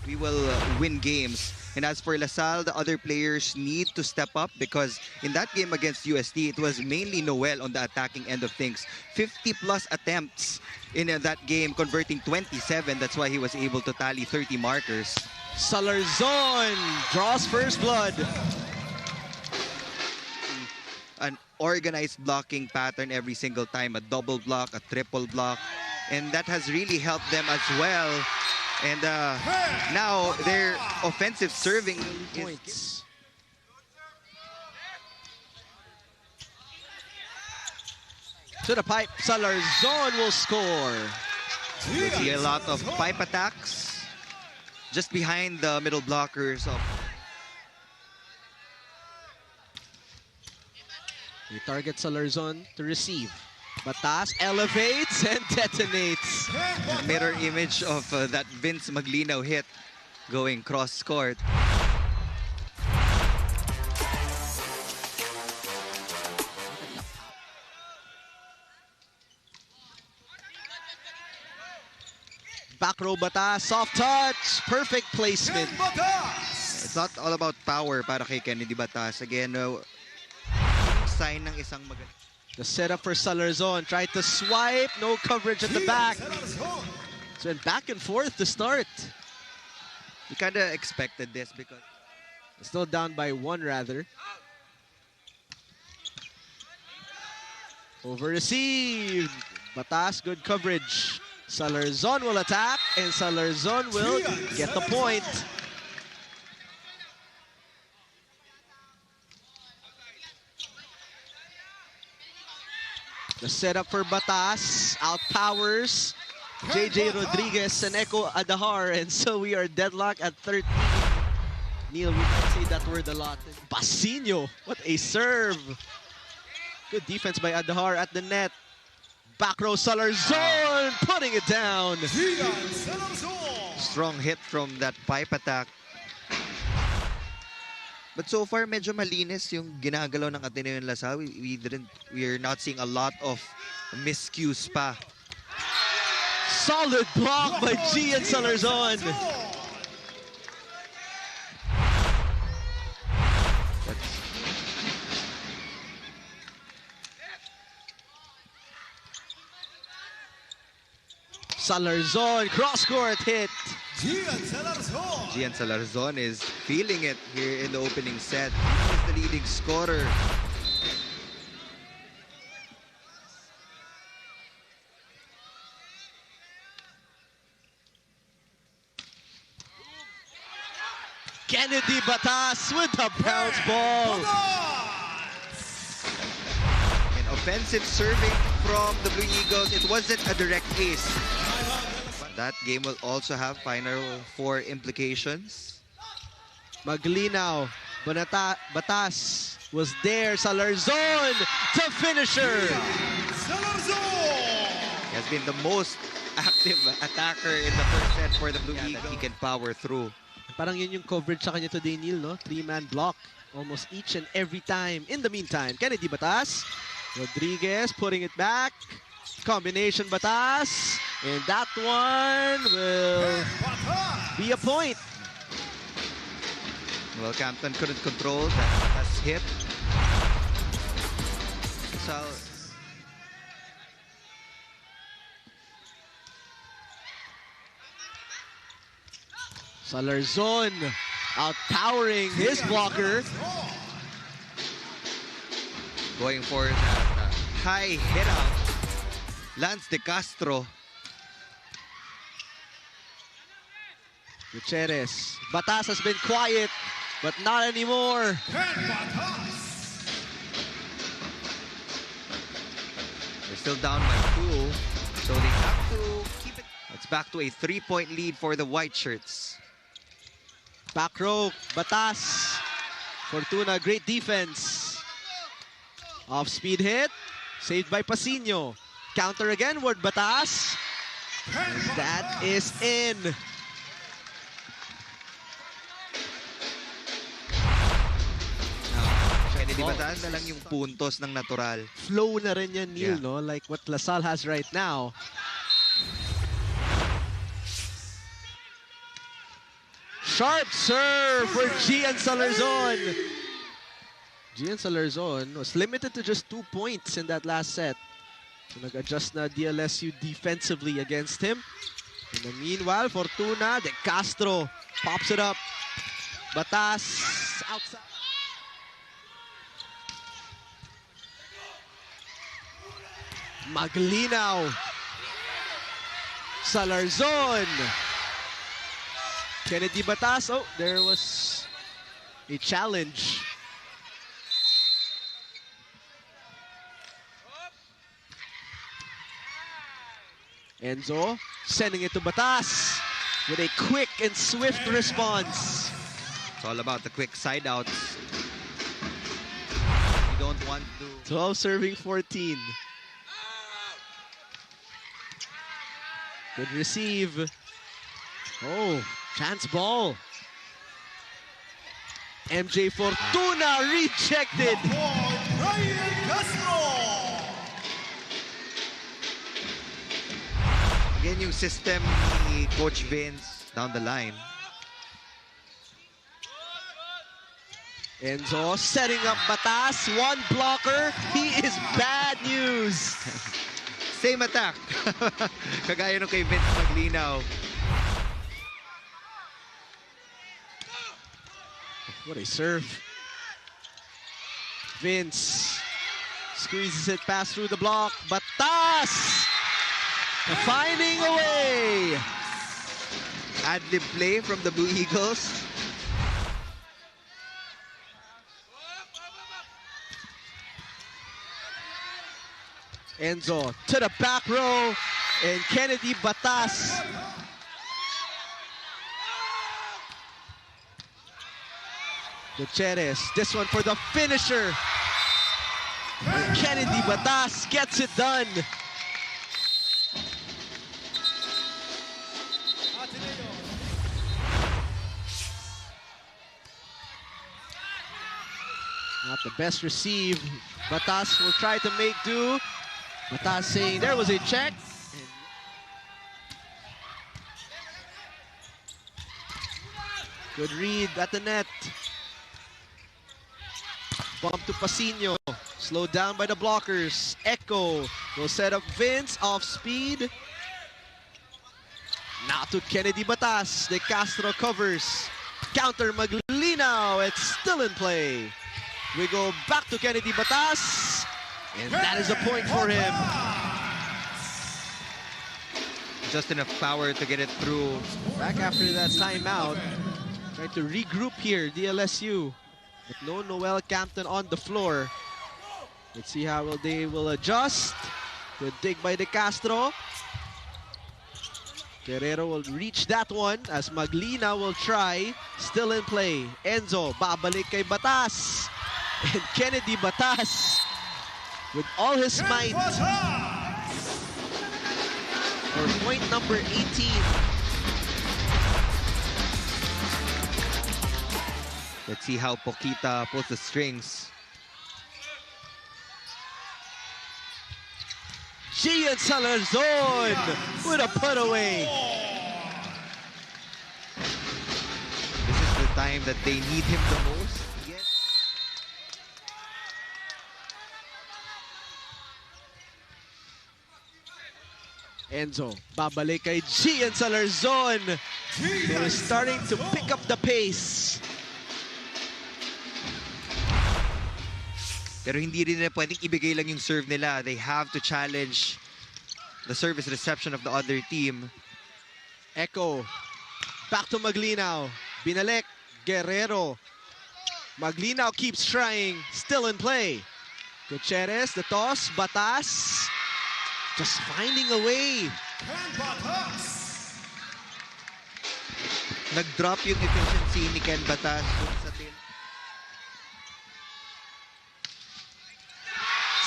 we will win games. And as for LaSalle, the other players need to step up because in that game against USD, it was mainly Noel on the attacking end of things. 50-plus attempts in that game, converting 27. That's why he was able to tally 30 markers. Salarzon draws first blood. An organized blocking pattern every single time, a double block, a triple block, and that has really helped them as well. And now their offensive serving points. To the pipe, Salarzon will score. We see a lot of pipe attacks just behind the middle blockers of. We target Salarzon to receive. Batas elevates and detonates. Mirror image of that Vince Maglino hit going cross court. Back row Batas, soft touch, perfect placement. It's not all about power para kay Kennedy Batas. Again, sign ng isang magaling. The setup for Salarzon, tried to swipe, no coverage at the back. So went back and forth to start. We kind of expected this because still down by one rather. Over received. Batas, good coverage. Salarzon will attack and Salarzon will get the point. The setup for Batas outpowers JJ Rodriguez and Echo Adahar, and so we are deadlocked at 13. Neil, we might say that word a lot. Basinho, what a serve. Good defense by Adahar at the net. Back row Salarzon putting it down. Strong hit from that pipe attack. But so far, medyo malinis yung ginagalaw ng Ateneo and LaSalle. We are not seeing a lot of miscues pa. Solid block by Jian Salarzon. Salarzon, cross-court hit. Jian Salarzon is feeling it here in the opening set. He's the leading scorer. Kennedy Batas with the bounce ball. An offensive serving from the Blue Eagles. It wasn't a direct ace. That game will also have Final Four implications. Maglinaw, Batas was there. Salarzon to finisher. He has been the most active attacker in the first set for the Blue Eagles. He can power through. Parang yun yung coverage sa kanya today, Neil, no? 3-man block almost each and every time. In the meantime, Kennedy Batas, Rodriguez putting it back. Combination Batas. And that one will be a point. Well, Campton couldn't control that hit. So, Salarzon outpowering his blocker. going for that high hit out. Lance De Castro. Gutierrez. Batas has been quiet, but not anymore. They're still down by 2, so they have to keep it. It's back to a 3-point lead for the white shirts. Back row, Batas. Fortuna, great defense. Off-speed hit, saved by Pasinho. Counter again, word Batas. And that is in. Kennedy Batas na lang yung puntos ng natural. Flow na rin yan, Neil, Yeah. no? Like what LaSalle has right now. Sharp serve for Jian Salarzon. Jian Salarzon was limited to just 2 points in that last set. So nag-adjust na DLSU defensively against him. In the meanwhile, Fortuna de Castro pops it up. Batas outside. Maglinaw. Salarzon. Kennedy Batas. Oh, there was a challenge. Enzo sending it to Batas with a quick and swift response. It's all about the quick side outs. You don't want to... 12 serving 14. Good receive. Oh, chance ball. MJ Fortuna rejected. Again, yung system ni Coach Vince down the line. Enzo setting up Batas. One blocker. He is bad news. Same attack. Kagaya nung kay Vince Maglinaw. What a serve. Vince squeezes it past through the block. Batas finding a way. Ad-lib play from the Blue Eagles. Enzo to the back row, and Kennedy Batas. Gutierrez, this one for the finisher. And Kennedy Batas gets it done. Not the best receive. Batas will try to make do. Batas saying there was a check. Good read at the net. Bump to Pasino. Slowed down by the blockers. Echo will set up Vince off speed. Now to Kennedy Batas. De Castro covers. Counter Maglinaw. It's still in play. We go back to Kennedy Batas. And that is a point for him. Just enough power to get it through. Back after that timeout. Trying to regroup here, DLSU. But no Noel Campton on the floor. Let's see how they will adjust. Good dig by De Castro. Guerrero will reach that one as Maglina will try. Still in play. Enzo, babalik kay Batas. And Kennedy Batas with all his might for point number 18. Let's see how Poquita pulls the strings. Jian Salarzon with a put away. This is the time that they need him the most. Yes. Enzo, babalik kay Jian Salarzon. They're starting to pick up the pace. Pero hindi rin nila pwedeng ibigay lang yung serve nila. They have to challenge the service reception of the other team. Echo, back to Maglinaw. Binalik, Guerrero. Maglinaw keeps trying, still in play. Gutierrez, the toss, Batas. Just finding a way. Nag-drop yung efficiency ni Ken Batas sa tail.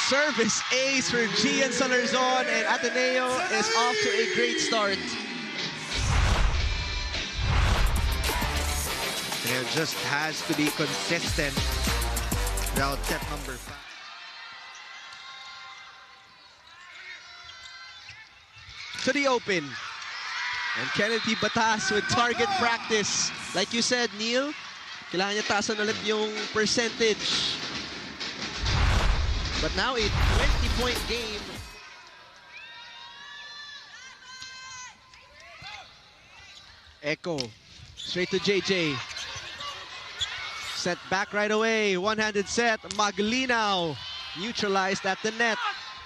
Service ace for Jian Salarzon, and Ateneo is off to a great start. Ateneo just has to be consistent throughout set number 5. To the open. And Kennedy Batas with target practice. Like you said, Neil, kailangan niya taasan ulit yung percentage. But now a 20-point game. Echo, straight to JJ. Set back right away, one-handed set. Maglinaw, neutralized at the net.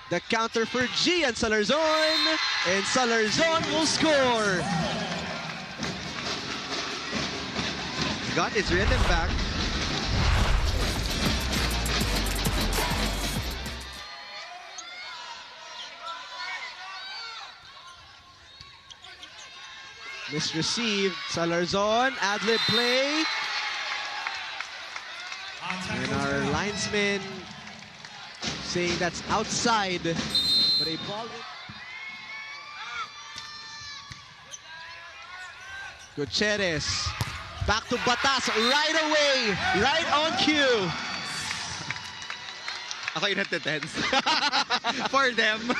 The counter for Jian Salarzon, and Salarzon will score. He's got his rhythm back. Misreceived, Salarzon, ad-lib play. And our linesman saying that's outside, but a ball. Gutierrez, back to Batas right away, right on cue. Ako yung nagte-tense. For them.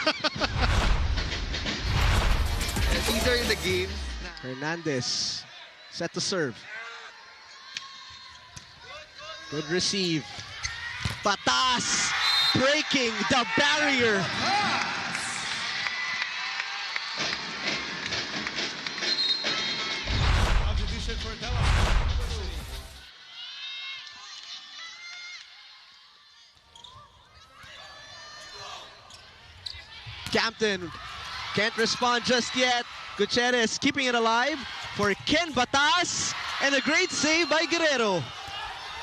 These are the games. Hernandez, set to serve. Good receive. Batas breaking the barrier. Captain can't respond just yet. Gutierrez keeping it alive for Ken Batas, and a great save by Guerrero.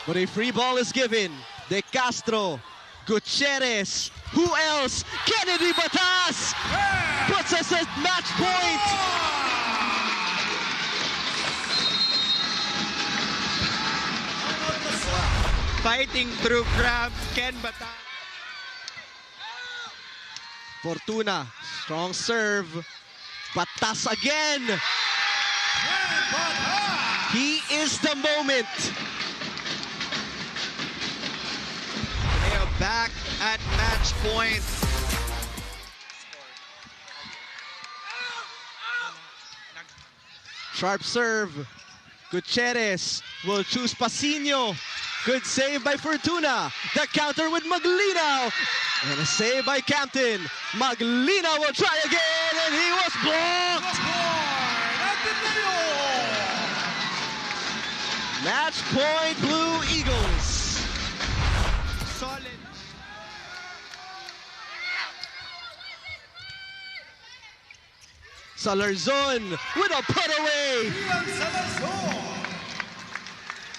But a free ball is given. De Castro, Gutierrez, who else? Kennedy Batas puts us at match point. Fighting through crabs, Ken Batas. Fortuna, strong serve. Batas again. He is the moment. They are back at match point. Sharp serve. Gutierrez will choose Pasino. Good save by Fortuna. The counter with Maglinaw. And a save by Captain. Maglinaw will try again, and he was blocked. Match point, Blue Eagles. Solid. Salarzon with a put away.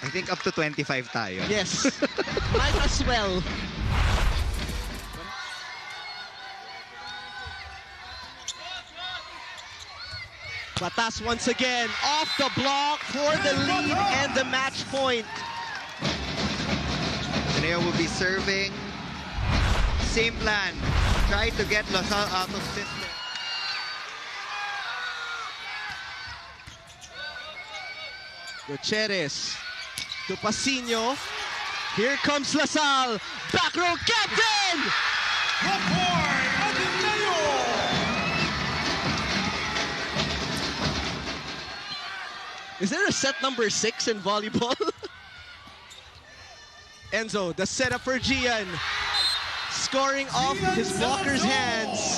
I think up to 25 tayo. Yes, might as well. Batas once again off the block for the lead and the match point. Ateneo will be serving. Same plan. Try to get LaSalle out of system. Gutierrez to Pasino. Here comes LaSalle. Back row captain! Is there a set number 6 in volleyball? Enzo, the setup for Jian. Scoring off his blocker's hands.